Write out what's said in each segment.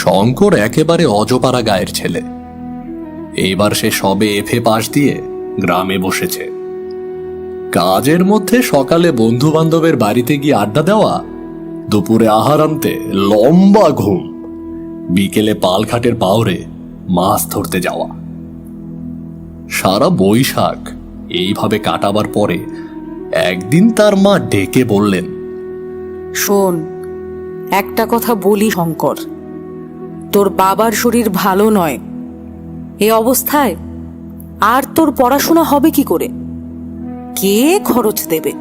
শঙ্কর একেবারে অজপাড়া গায়ের ছেলে। এইবার সে সবে এফএ পাশ দিয়ে গ্রামে বসেছে। কাজের মধ্যে সকালে বন্ধু বান্ধবের বাড়িতে গিয়ে আড্ডা দেওয়া, দুপুরে আহার আনতে লম্বা ঘুম, বিকেলে পালঘাটের পাওরে মাছ ধরতে যাওয়া। সারা বৈশাখ এইভাবে কাটাবার পরে একদিন তার মা ডেকে বললেন, শোন, একটা কথা বলি শঙ্কর, তোর বাবার শরীর ভালো নয়। এ অবস্থায় আর তোর পড়াশোনা হবে কি করে? কে খরচ দেবে?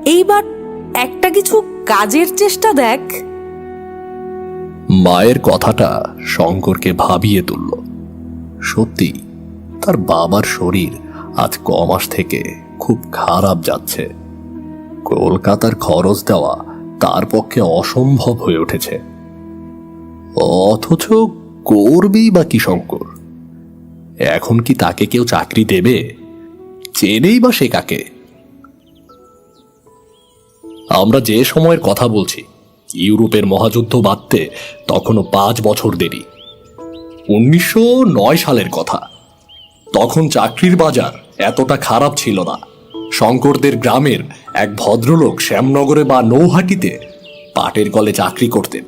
এইবার একটা কিছু কাজের চেষ্টা দেখ। মায়ের কথাটা শঙ্করকে ভাবিয়ে তুলল। সত্যি তার বাবার শরীর আজ কমাস থেকে খুব খারাপ যাচ্ছে। কলকাতার খরচ দেওয়া তার পক্ষে অসম্ভব হয়ে উঠেছে। অথচ করবেই বা কি শঙ্কর? এখন কি তাকে কেউ চাকরি দেবে? চেনেই বা সে কাকে? আমরা যে সময়ের কথা বলছি, ইউরোপের মহাযুদ্ধ বাঁধতে তখনও 5 বছর দেরি। 1909 সালের কথা। তখন চাকরির বাজার এতটা খারাপ ছিল না। শঙ্করদের গ্রামের এক ভদ্রলোক শ্যামনগরে বা নৌহাটিতে পাটের কলে চাকরি করতেন।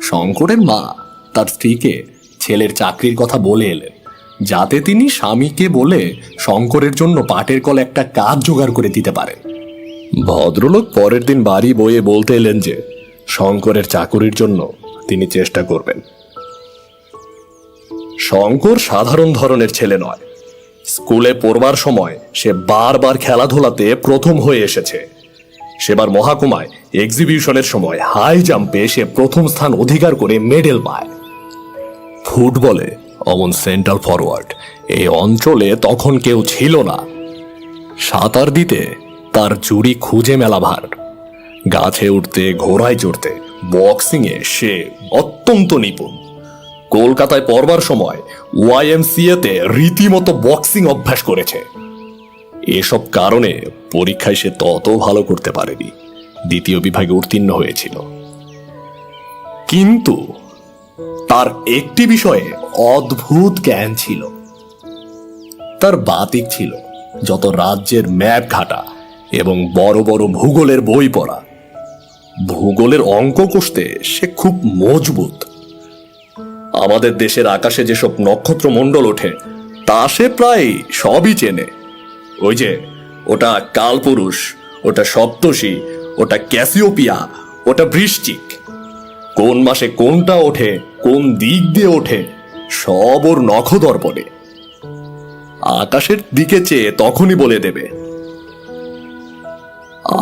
শঙ্করের মা তার স্ত্রীকে ছেলের চাকরির কথা বলে এলেন, যাতে তিনি স্বামীকে বলে শঙ্করের জন্য পাটের কলে একটা কাজ জোগাড় করে দিতে পারেন। ভদ্রলোক পরের দিন বাড়ি বয়ে বলতে এলেন যে শঙ্করের চাকুরির জন্য তিনি চেষ্টা করবেন। শঙ্কর সাধারণ ধরনের ছেলে নয়। স্কুলে পড়বার সময় সে বারবার খেলাধুলাতে প্রথম হয়ে এসেছে। সেবার মহাকুমায় এক্সিবিশনের সময় হাই জাম্পে সে প্রথম স্থান অধিকার করে মেডেল পায়। ফুটবলে অমন সেন্ট্রাল ফরওয়ার্ড এই অঞ্চলে তখন কেউ ছিল না। সাঁতার দিতে তার জুড়ি খুঁজে মেলা ভার। গাছে উঠতে, ঘোড়ায় চড়তে, বক্সিংয়ে সে অত্যন্ত নিপুণ। কলকাতায় পড়বার সময় ওয়াইএমসিএতে রীতিমতো বক্সিং অভ্যাস করেছে। এসব কারণে পরীক্ষায় সে তত ভালো করতে পারেনি। দ্বিতীয় বিভাগে উত্তীর্ণ হয়েছিল। কিন্তু তার একটি বিষয়ে অদ্ভুত জ্ঞান ছিল। তার বাতিক ছিল যত রাজ্যের ম্যাপ ঘাটা এবং বড় বড় ভূগোলের বই পড়া। ভূগোলের অঙ্ক কষতে সে খুব মজবুত। আমাদের দেশের আকাশে যেসব নক্ষত্র মণ্ডল ওঠে তা সে প্রায় সবই চেনে। ওই যে ওটা কালপুরুষ, ওটা সপ্তর্ষি, ওটা ক্যাসিওপিয়া, ওটা বৃশ্চিক, কোন মাসে কোনটা ওঠে, কোন দিক দিয়ে ওঠে, সব ওর নখদর্পণে। আকাশের দিকে চেয়ে তখনই বলে দেবে।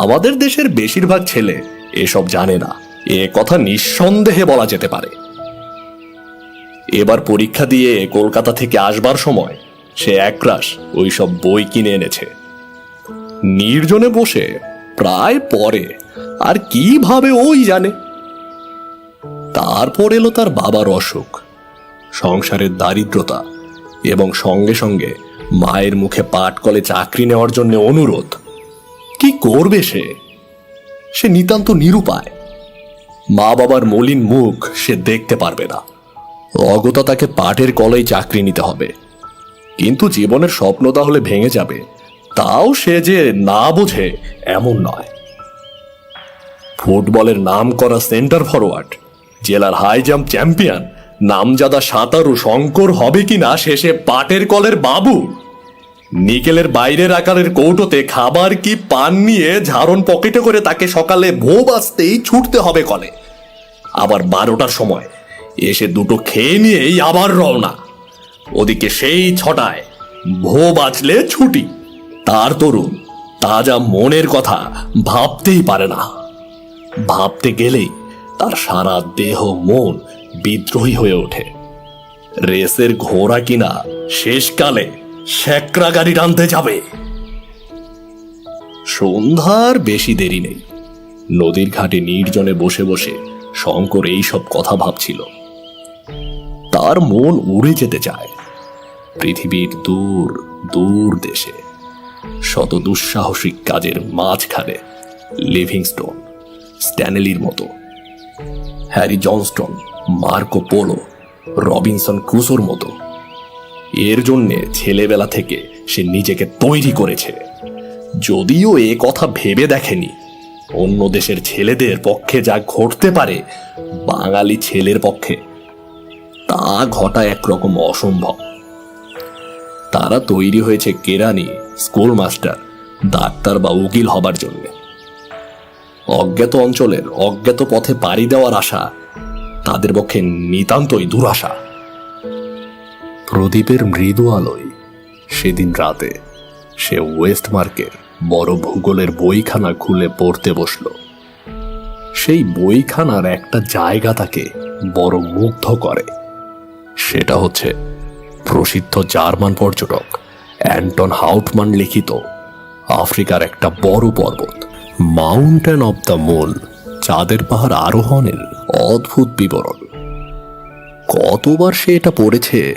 আমাদের দেশের বেশিরভাগ ছেলে এসব জানে না, এ কথা নিঃসন্দেহে বলা যেতে পারে। এবার পরীক্ষা দিয়ে কলকাতা থেকে আসবার সময় সে একরাশ ওইসব বই কিনে এনেছে। নির্জনে বসে প্রায় পড়ে, আর কিভাবে ওই জানে। তারপর এলো তার বাবার অসুখ, সংসারের দারিদ্রতা এবং সঙ্গে সঙ্গে মায়ের মুখে পাটকলে চাকরি নেওয়ার জন্য অনুরোধ। কি করবে সে? সে নিতান্ত নিরুপায়। মা বাবার মলিন মুখ সে দেখতে পারবে না। অগত্যা তাকে পাটের কলেই চাকরি নিতে হবে। কিন্তু জীবনের স্বপ্ন তাহলে ভেঙে যাবে, তাও সে যে না বোঝে এমন নয়। ফুটবলের নাম করা সেন্টার ফরওয়ার্ড, জেলার হাই জাম্প চ্যাম্পিয়ন, নামজাদা সাঁতারু শঙ্কর হবে কিনা শেষে পাটের কলের বাবু। নিকেলের বাইরের আকারের কৌটোতে খাবার কি পান নিয়ে ঝাড়ন পকেটে করে তাকে সকালে ভোর বাজতেই ছুটতে হবে কলে। আবার 12টার সময় এসে দুটো খেয়ে নিয়েই আবার রওনা। ওদিকে সেই 6টায় ভো বাজলে ছুটি। তার তরুণ তাজা মনের কথা ভাবতেই পারে না। ভাবতে গেলেই তার সারা দেহ মন বিদ্রোহী হয়ে ওঠে। রেসের ঘোড়া কিনা শেষকালে শ্যাকরা গাড়ি টানতে যাবে। সন্ধ্যার বেশি দেরি নেই। নদীর ঘাটে নির্জনে বসে বসে শঙ্কর এইসব কথা ভাবছিল। তার মন উড়ে যেতে চায় পৃথিবীর দূর দূর দেশে। শত দুঃসাহসিক কাজের মাঝখানে লিভিংস্টোন, স্ট্যানেলির মতো, Harry Johnston, Marco Polo, Robinson ক্রুসোর মতো। এর জন্যে ছেলেবেলা থেকে সে নিজেকে তৈরি করেছে। যদিও এ কথা ভেবে দেখেনি অন্য দেশের ছেলেদের পক্ষে যা ঘটতে পারে বাঙালি ছেলের পক্ষে তা ঘটা একরকম অসম্ভব। তারা তৈরি হয়েছে কেরানি, স্কুল মাস্টার, ডাক্তার বা উকিল হবার জন্য। অজ্ঞাত অঞ্চলের অজ্ঞাত পথে পাড়ি দেওয়ার আশা তাদের পক্ষে নিতান্তই দুরাশা। প্রদীপের মৃদু আলোয় সেদিন রাতে সে ওয়েস্টমার্কের বড় ভূগোলের বইখানা খুলে পড়তে বসল। সেই বইখানার একটা জায়গা তাকে বড় মুগ্ধ করে। সেটা হচ্ছে প্রসিদ্ধ জার্মান পর্যটক অ্যান্টন হাউটমান লিখিত আফ্রিকার একটা বড় পর্বত, মাউন্টেন অব দ্য মুন, চাঁদের পাহাড় আরোহণের অদ্ভুত বিবরণ। কতবার সে এটা পড়েছে,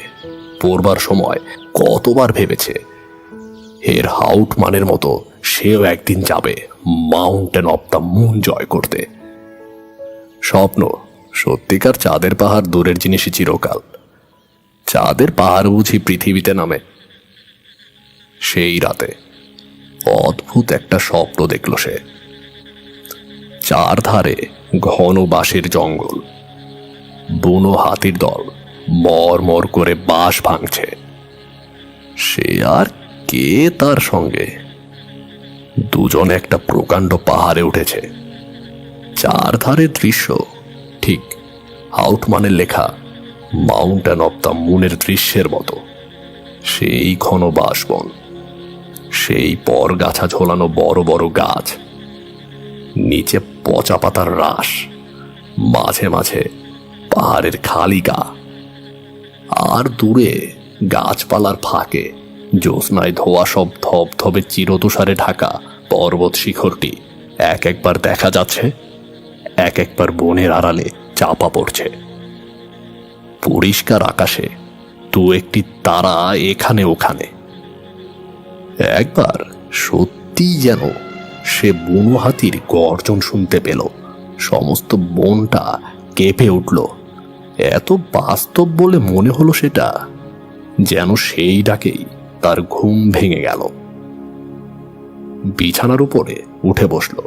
পড়বার সময় কতবার ভেবেছে এর হাউটমানের মতো সেও একদিন যাবে মাউন্টেন অব দ্য মুন জয় করতে। স্বপ্ন, সত্যিকার চাঁদের পাহাড় দূরের জিনিসই চিরকাল। চাঁদের পাহাড় বুঝি পৃথিবীতে নামে। সেই রাতে অদ্ভুত একটা স্বপ্ন দেখল সে। চারধারে ঘন বাঁশের জঙ্গল, বুনো হাতির দল মর মর করে বাঁশ ভাঙছে। সে আর কে তার সঙ্গে? দুজন একটা প্রকাণ্ড পাহাড়ে উঠেছে। চারধারের দৃশ্য ঠিক হাউটমানের লেখা মাউন্টেন অব দ্য মুনের দৃশ্যের মতো। সেই ঘন বাঁশবন, সেই পরগাছা ঝোলানো বড় বড় গাছ, নিচে পচা পাতার রাশ, মাঝে মাঝে পাহাড়ের খালি গা, আর দূরে গাছপালার ফাঁকে জ্যোৎস্নায় ধোয়া সব ধবধবে চিরতুষারে ঢাকা পর্বত শিখরটি এক একবার দেখা যাচ্ছে, এক একবার বনের আড়ালে চাপা পড়ছে। পরিষ্কার আকাশে দু একটি তারা এখানে ওখানে। একবার সত্যি যেন সে বুনো হাতির গর্জন শুনতে পেল। সমস্ত বনটা কেঁপে উঠল। এত বাস্তব বলে মনে হলো সেটা, যেন সেই ডাকেই তার ঘুম ভেঙে গেল। বিছানার উপরে উঠে বসল।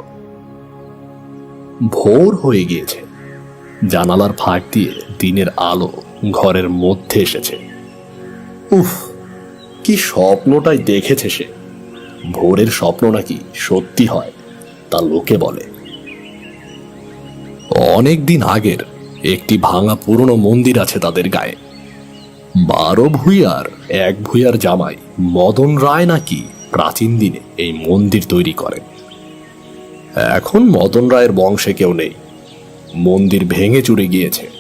ভোর হয়ে গিয়েছে। জানালার ফাঁক দিয়ে দিনের আলো ঘরের মধ্যে এসেছে। উফ, কি স্বপ্নটাই দেখেছে সে। ভোরের স্বপ্ন নাকি সত্যি হয় তা লোকে বলে। অনেক দিন আগের একটি ভাঙা পুরনো মন্দির আছে তাদের গায়ে। 12 ভূঁইয়ার এক ভূঁইয়ার জামাই মদন রায় নাকি প্রাচীন দিনে এই মন্দির তৈরি করেন। এখন মদন রায়ের বংশে কেউ নেই। মন্দির ভেঙে চুরে গিয়েছে।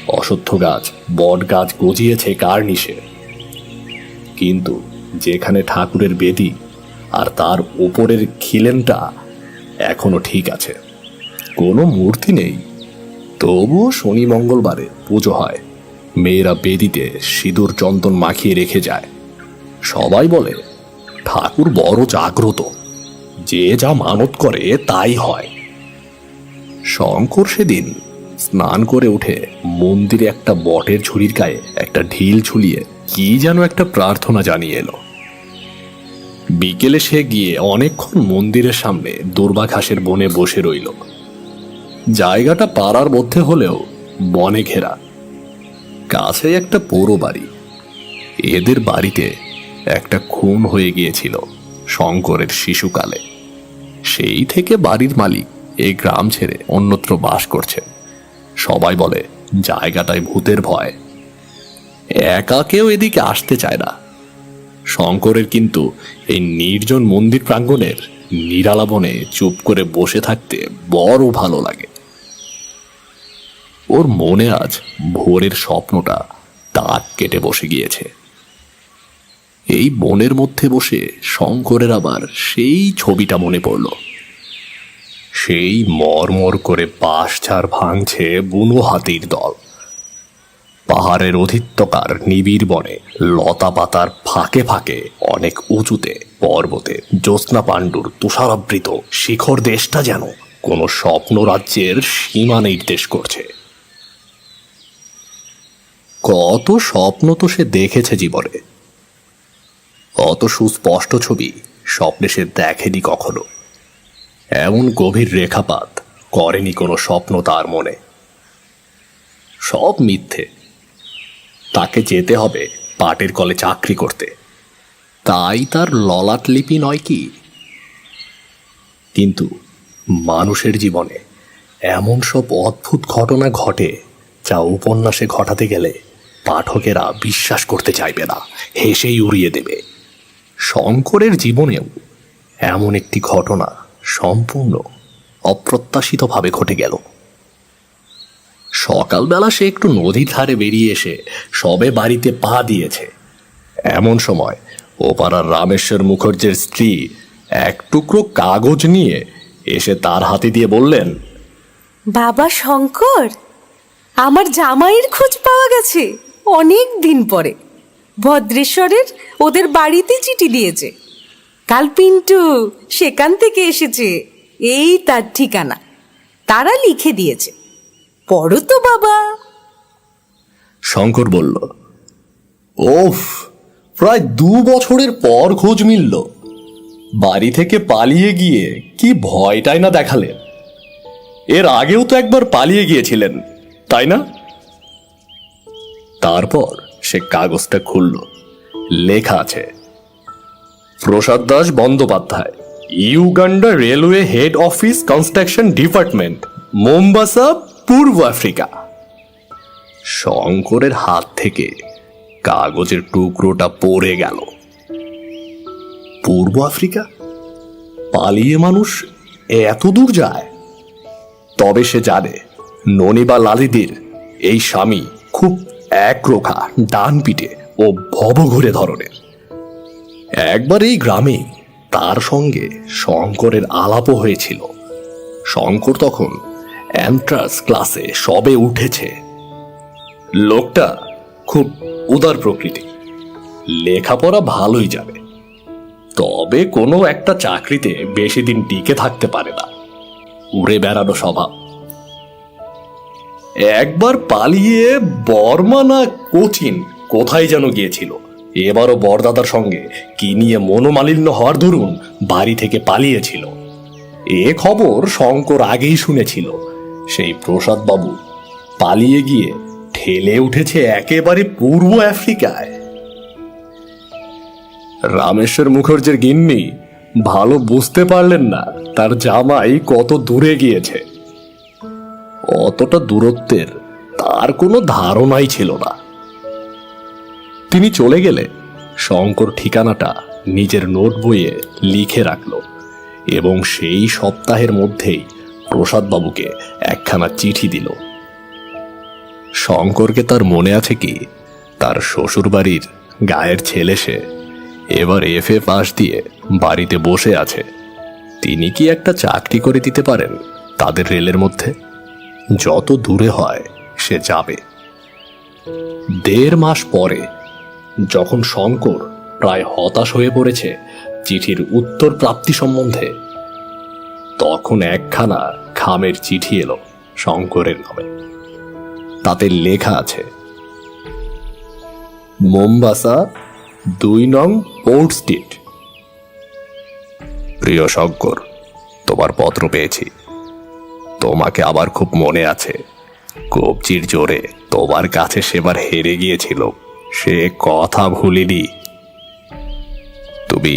অশ্বত্থ গাছ, বট গাছ গজিয়েছে কার্নিশে। কিন্তু যেখানে ঠাকুরের বেদি আর তার উপরের খিলেনটা এখনো ঠিক আছে। কোনো মূর্তি নেই, তবুও শনি মঙ্গলবারে পুজো হয়। মেয়েরা বেদিতে সিঁদুর চন্দন মাখিয়ে রেখে যায়। সবাই বলে ঠাকুর বড় জাগ্রত, যে যা মানত করে তাই হয়। শঙ্কর সেদিন স্নান করে উঠে মন্দিরে একটা বটের ঝুড়ির গায়ে একটা ঢিল ঝুলিয়ে কি যেন একটা প্রার্থনা জানিয়ে এলো। বিকেলে সে গিয়ে অনেকক্ষণ মন্দিরের সামনে দুর্বা ঘাসের বনে বসে রইল। জায়গাটা পাড়ার মধ্যে হলেও বনে ঘেরা। কাছে একটা পৌর বাড়ি। এদের বাড়িতে একটা খুন হয়ে গিয়েছিল শঙ্করের শিশুকালে। সেই থেকে বাড়ির মালিক এই গ্রাম ছেড়ে অন্যত্র বাস করছে। সবাই বলে জায়গাটায় ভূতের ভয়, একা কেউ এদিকে আসতে চায় না। শঙ্করের কিন্তু এই নির্জন মন্দির প্রাঙ্গণের নিরালা বনে চুপ করে বসে থাকতে বড় ভালো লাগে। ওর মনে আজ ভোরের স্বপ্নটা দাগ কেটে বসে গিয়েছে। এই বনের মধ্যে বসে শঙ্করের আবার সেই ছবিটা মনে পড়ল। সেই মরমর করে বাঁশ ঝাড় ভাঙছে বুনো হাতির দল। পাহাড়ের অধিত্যকার নিবিড় বনে লতা পাতার ফাঁকে ফাঁকে অনেক উঁচুতে পর্বতে জ্যোৎস্না পাণ্ডুর তুষারাবৃত শিখর দেশটা যেন কোনো স্বপ্ন রাজ্যের সীমা নির্দেশ করছে। কত স্বপ্ন তো সে দেখেছে জীবনে, অত সুস্পষ্ট ছবি স্বপ্নে সে দেখেনি কখনো। এমন গভীর রেখাপাত করেনি কোনো স্বপ্ন তার মনে। সব মিথ্যে। তাকে যেতে হবে পাটের কলে চাকরি করতে, তাই তার ললাট লিপি নয় কি? কিন্তু মানুষের জীবনে এমন সব অদ্ভুত ঘটনা ঘটে যা উপন্যাসে ঘটাতে গেলে পাঠকেরা বিশ্বাস করতে চাইবে না, হেসেই উড়িয়ে দেবে। শঙ্করের জীবনেও এমন একটি ঘটনা সম্পূর্ণ অপ্রত্যাশিতভাবে ঘটে গেল। সকালবেলা সে একটু নদীর ধারে বেরিয়ে এসে সবে বাড়িতে পা দিয়েছে, এমন সময় ওপাড়ার রামেশ্বর মুখার্জির স্ত্রী এক টুকরো কাগজ নিয়ে এসে তার হাতে দিয়ে বললেন, বাবা শঙ্কর, আমার জামাইয়ের খোঁজ পাওয়া গেছে অনেক দিন পরে। ভদ্রেশ্বরের ওদের বাড়িতে চিঠি দিয়েছে। কাল পিন্টু সেখান থেকে এসেছে, এই তার ঠিকানা। তারা লিখে দিয়েছে, পড়ো তো বাবা। শঙ্কর বলল, ওফ, প্রায় 2 বছরের পর খোঁজ মিলল। বাড়ি থেকে পালিয়ে গিয়ে কি ভয়টাই না দেখালেন। এর আগেও তো একবার পালিয়ে গিয়েছিলেন, তাই না? তারপর সে কাগজটা খুলল। লেখা আছে, Prasad Das Bandyopadhyay, Uganda railway head office construction department, Mombasa, পূর্ব আফ্রিকা। শঙ্করের হাত থেকে কাগজের টুকরোটা পড়ে গেল। পূর্ব আফ্রিকা? পালিয়ে মানুষ এত দূর যায়? তবে সে জানে ননি বা লালিদির এই স্বামী খুব একরোখা, ডান পিটে ও ভবঘুরে ধরনের। একবার এই গ্রামে তার সঙ্গে শঙ্করের আলাপও হয়েছিল। শঙ্কর তখন এন্ট্রান্স ক্লাসে সবে উঠেছে। লোকটা খুব উদার প্রকৃতি, লেখাপড়া ভালোই যাবে, তবে কোনো একটা চাকরিতে বেশি দিন টিকে থাকতে পারে না, উড়ে বেড়ানো স্বভাব। একবার পালিয়ে বর্মা না কোচিন কোথায় যেন গিয়েছিল। এবারও বরদাদার সঙ্গে কি নিয়ে মনোমালিন্য হওয়ার দরুন বাড়ি থেকে পালিয়েছিল। এ খবর শঙ্কর আগেই শুনেছিল। সেই প্রসাদ বাবু পালিয়ে গিয়ে ঠেলে উঠেছে একেবারে পূর্ব আফ্রিকায়। রামেশ্বর মুখার্জির গিন্নি ভালো বুঝতে পারলেন না তার জামাই কত দূরে গিয়েছে। অতটা দূরত্বের তার কোনো ধারণাই ছিল না। তিনি চলে গেলে শঙ্কর ঠিকানাটা নিজের নোট বইয়ে লিখে রাখল এবং সেই সপ্তাহের মধ্যেই প্রসাদবাবুকে একখানা চিঠি দিল। শঙ্করকে তার মনে আছে কি, তার শ্বশুরবাড়ির গায়ের ছেলে সে, এবার FA পাশ দিয়ে বাড়িতে বসে আছে। তিনি কি একটা চাকরি করে দিতে পারেন তাদের রেলের মধ্যে? যত দূরে হয় সে যাবে। 1.5 মাস পরে যখন শঙ্কর প্রায় হতাশ হয়ে পড়েছে চিঠির উত্তর প্রাপ্তি সম্বন্ধে, তখন একখানা খামের চিঠি এলো শঙ্করের নামে। তাতে লেখা আছে, মোম্বাসা, 2 নং পোর্ট স্ট্রিট। প্রিয় শঙ্কর, তোমার পত্র পেয়েছি। তোমাকে আবার খুব মনে আছে। কবজির জোরে তোমার কাছে সেবার হেরে গিয়েছিল, সে কথা ভুলিনি। তুমি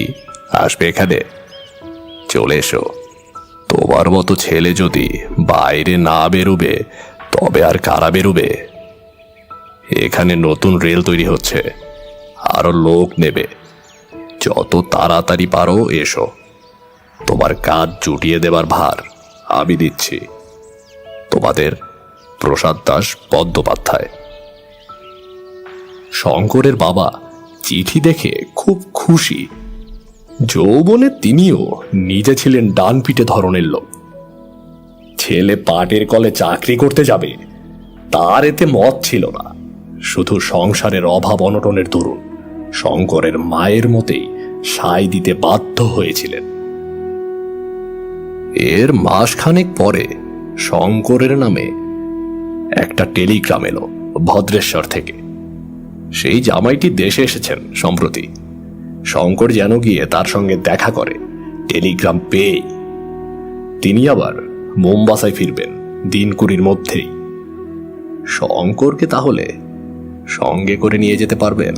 আসবে এখানে? চলে এসো। তোমার মতো ছেলে যদি বাইরে না বেরোবে তবে আর কারা বেরোবে? এখানে নতুন রেল তৈরি হচ্ছে, আরো লোক নেবে। যত তাড়াতাড়ি পারো এসো। তোমার কাজ জুটিয়ে দেবার ভার আমি দিচ্ছি। তোমাদের প্রসাদ দাস বন্দ্যোপাধ্যায়। শঙ্করের বাবা চিঠি দেখে খুব খুশি। যৌবনে তিনিও নিজে ছিলেন ডান পিটে ধরনের লোক। ছেলে পাটের কলে চাকরি করতে যাবে তার এতে মত ছিল না। শুধু সংসারের অভাব অনটনের দরুন শঙ্করের মায়ের মতেই সায় দিতে বাধ্য হয়েছিলেন। এর মাসখানেক পরে শঙ্করের নামে একটা টেলিগ্রাম এলো ভদ্রেশ্বর থেকে। সেই জামাইটি দেশে এসেছেন সম্প্রতি। শঙ্কর যেন গিয়ে তার সঙ্গে দেখা করে, টেলিগ্রাম পেয়েই। তিনি আবার মোম্বাসায় ফিরবেন দিন কুড়ির মধ্যেই। শঙ্করকে তাহলে সঙ্গে করে নিয়ে যেতে পারবেন।